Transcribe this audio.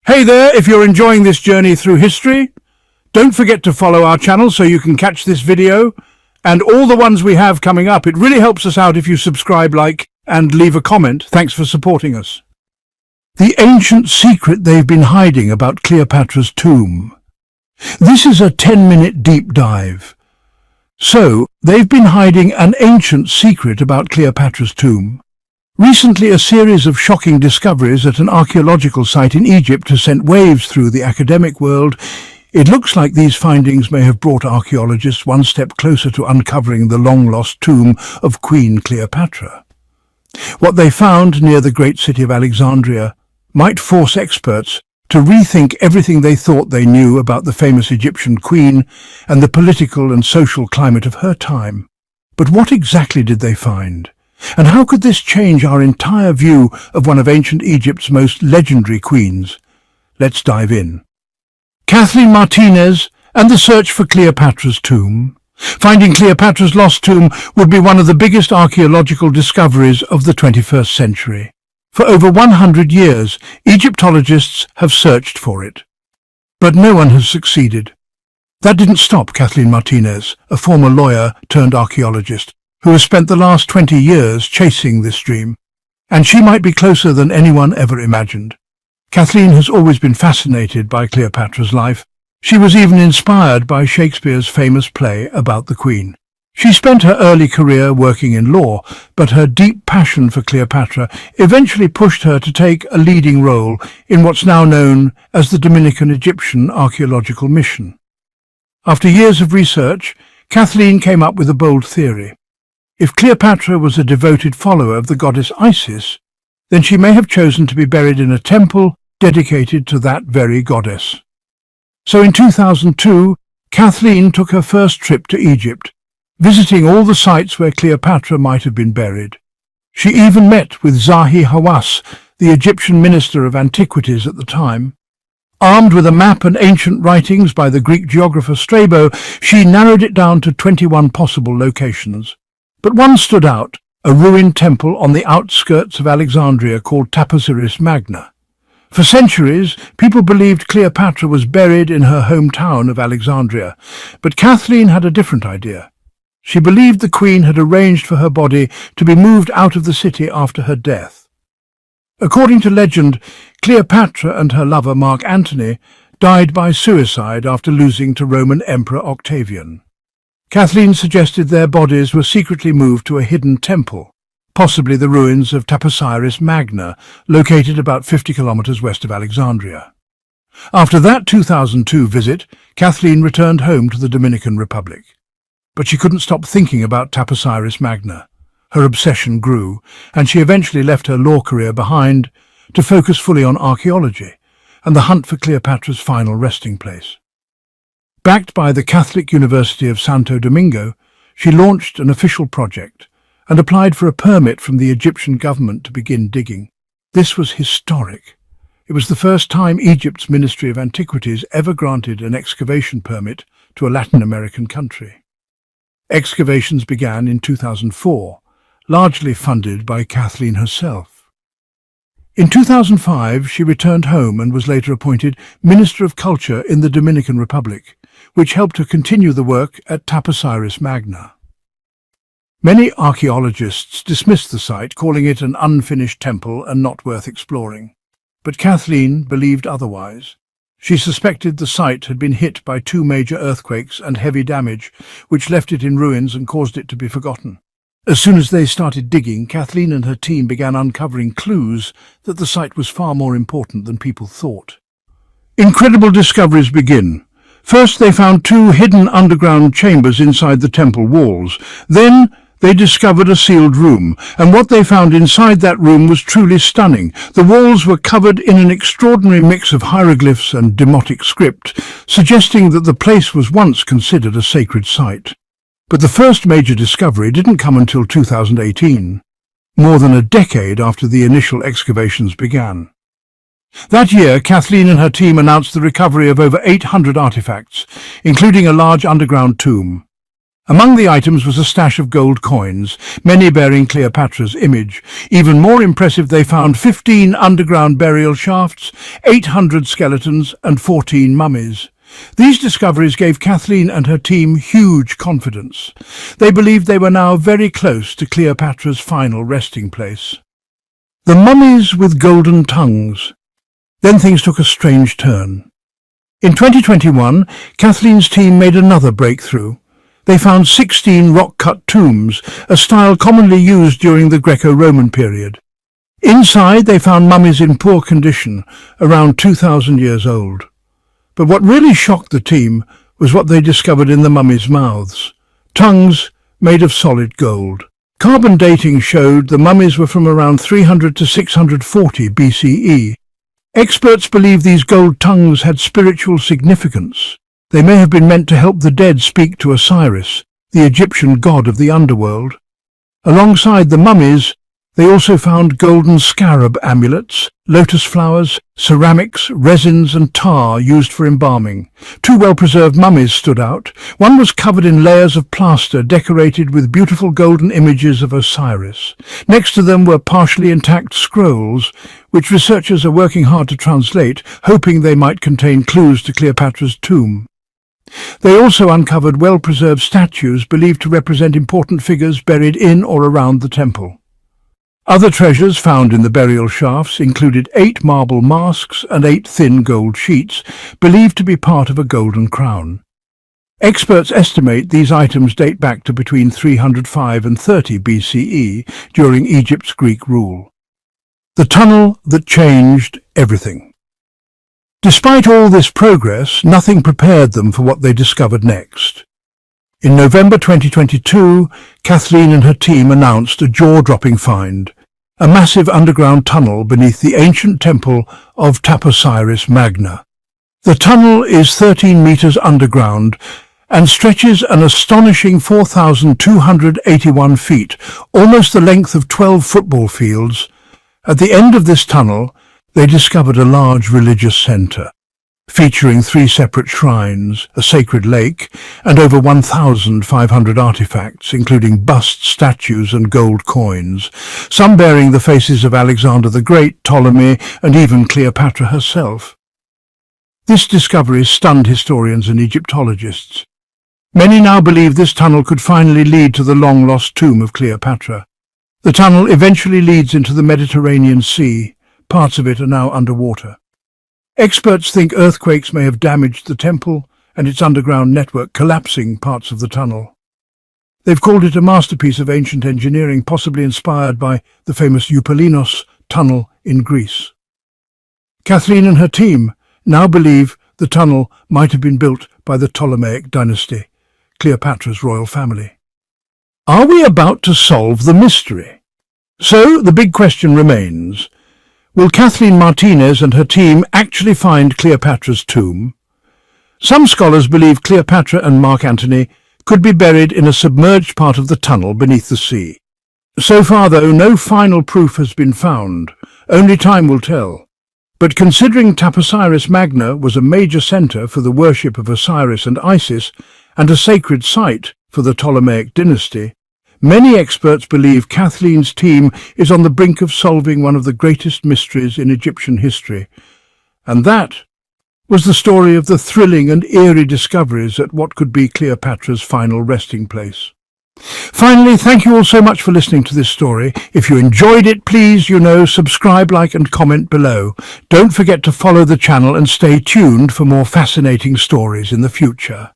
Hey there, if you're enjoying this journey through history, don't forget to follow our channel so you can catch this video and all the ones we have coming up. It really helps us out if you subscribe, like, and leave a comment. Thanks for supporting us. The ancient secret they've been hiding about Cleopatra's tomb. This is a 10-minute deep dive. So, they've been hiding an ancient secret about Cleopatra's tomb. Recently, a series of shocking discoveries at an archaeological site in Egypt has sent waves through the academic world. It looks like these findings may have brought archaeologists one step closer to uncovering the long-lost tomb of Queen Cleopatra. What they found near the great city of Alexandria might force experts to rethink everything they thought they knew about the famous Egyptian queen and the political and social climate of her time. But what exactly did they find? And how could this change our entire view of one of ancient Egypt's most legendary queens? Let's dive in. Kathleen Martinez and the search for Cleopatra's tomb. Finding Cleopatra's lost tomb would be one of the biggest archaeological discoveries of the 21st century. For over 100 years, Egyptologists have searched for it. But no one has succeeded. That didn't stop Kathleen Martinez, a former lawyer turned archaeologist, who has spent the last 20 years chasing this dream, and she might be closer than anyone ever imagined. Kathleen has always been fascinated by Cleopatra's life. She was even inspired by Shakespeare's famous play about the Queen. She spent her early career working in law, but her deep passion for Cleopatra eventually pushed her to take a leading role in what's now known as the Dominican Egyptian Archaeological Mission. After years of research, Kathleen came up with a bold theory. If Cleopatra was a devoted follower of the goddess Isis, then she may have chosen to be buried in a temple dedicated to that very goddess. So in 2002, Kathleen took her first trip to Egypt, visiting all the sites where Cleopatra might have been buried. She even met with Zahi Hawass, the Egyptian minister of antiquities at the time. Armed with a map and ancient writings by the Greek geographer Strabo, she narrowed it down to 21 possible locations. But one stood out, a ruined temple on the outskirts of Alexandria called Taposiris Magna. For centuries, people believed Cleopatra was buried in her hometown of Alexandria, but Kathleen had a different idea. She believed the queen had arranged for her body to be moved out of the city after her death. According to legend, Cleopatra and her lover Mark Antony died by suicide after losing to Roman Emperor Octavian. Kathleen suggested their bodies were secretly moved to a hidden temple, possibly the ruins of Taposiris Magna, located about 50 kilometers west of Alexandria. After that 2002 visit, Kathleen returned home to the Dominican Republic. But she couldn't stop thinking about Taposiris Magna. Her obsession grew, and she eventually left her law career behind to focus fully on archaeology and the hunt for Cleopatra's final resting place. Backed by the Catholic University of Santo Domingo, she launched an official project and applied for a permit from the Egyptian government to begin digging. This was historic. It was the first time Egypt's Ministry of Antiquities ever granted an excavation permit to a Latin American country. Excavations began in 2004, largely funded by Kathleen herself. In 2005, she returned home and was later appointed Minister of Culture in the Dominican Republic, which helped her continue the work at Taposiris Magna. Many archaeologists dismissed the site, calling it an unfinished temple and not worth exploring. But Kathleen believed otherwise. She suspected the site had been hit by 2 major earthquakes and heavy damage, which left it in ruins and caused it to be forgotten. As soon as they started digging, Kathleen and her team began uncovering clues that the site was far more important than people thought. Incredible discoveries begin. First, they found 2 hidden underground chambers inside the temple walls. Then, they discovered a sealed room, and what they found inside that room was truly stunning. The walls were covered in an extraordinary mix of hieroglyphs and Demotic script, suggesting that the place was once considered a sacred site. But the first major discovery didn't come until 2018, more than a decade after the initial excavations began. That year, Kathleen and her team announced the recovery of over 800 artifacts, including a large underground tomb. Among the items was a stash of gold coins, many bearing Cleopatra's image. Even more impressive, they found 15 underground burial shafts, 800 skeletons, and 14 mummies. These discoveries gave Kathleen and her team huge confidence. They believed they were now very close to Cleopatra's final resting place. The mummies with golden tongues. Then things took a strange turn. In 2021, Kathleen's team made another breakthrough. They found 16 rock-cut tombs, a style commonly used during the Greco-Roman period. Inside, they found mummies in poor condition, around 2,000 years old. But what really shocked the team was what they discovered in the mummies' mouths. Tongues made of solid gold. Carbon dating showed the mummies were from around 300 to 640 BCE. Experts believe these gold tongues had spiritual significance. They may have been meant to help the dead speak to Osiris, the Egyptian god of the underworld. Alongside the mummies, they also found golden scarab amulets, lotus flowers, ceramics, resins and tar used for embalming. Two well-preserved mummies stood out. One was covered in layers of plaster decorated with beautiful golden images of Osiris. Next to them were partially intact scrolls, which researchers are working hard to translate, hoping they might contain clues to Cleopatra's tomb. They also uncovered well-preserved statues believed to represent important figures buried in or around the temple. Other treasures found in the burial shafts included 8 marble masks and 8 thin gold sheets, believed to be part of a golden crown. Experts estimate these items date back to between 305 and 30 BCE, during Egypt's Greek rule. The tunnel that changed everything. Despite all this progress, nothing prepared them for what they discovered next. In November 2022, Kathleen and her team announced a jaw-dropping find, a massive underground tunnel beneath the ancient temple of Taposiris Magna. The tunnel is 13 meters underground and stretches an astonishing 4,281 feet, almost the length of 12 football fields. At the end of this tunnel, they discovered a large religious center, featuring 3 separate shrines, a sacred lake, and over 1,500 artifacts, including busts, statues, and gold coins, some bearing the faces of Alexander the Great, Ptolemy, and even Cleopatra herself. This discovery stunned historians and Egyptologists. Many now believe this tunnel could finally lead to the long-lost tomb of Cleopatra. The tunnel eventually leads into the Mediterranean Sea. Parts of it are now underwater. Experts think earthquakes may have damaged the temple and its underground network, collapsing parts of the tunnel. They've called it a masterpiece of ancient engineering, possibly inspired by the famous Eupalinos tunnel in Greece. Kathleen and her team now believe the tunnel might have been built by the Ptolemaic dynasty, Cleopatra's royal family. Are we about to solve the mystery? So the big question remains: will Kathleen Martinez and her team actually find Cleopatra's tomb? Some scholars believe Cleopatra and Mark Antony could be buried in a submerged part of the tunnel beneath the sea. So far, though, no final proof has been found. Only time will tell. But considering Taposiris Magna was a major centre for the worship of Osiris and Isis, and a sacred site for the Ptolemaic dynasty, many experts believe Kathleen's team is on the brink of solving one of the greatest mysteries in Egyptian history. And that was the story of the thrilling and eerie discoveries at what could be Cleopatra's final resting place. Finally, thank you all so much for listening to this story. If you enjoyed it, please, subscribe, like and comment below. Don't forget to follow the channel and stay tuned for more fascinating stories in the future.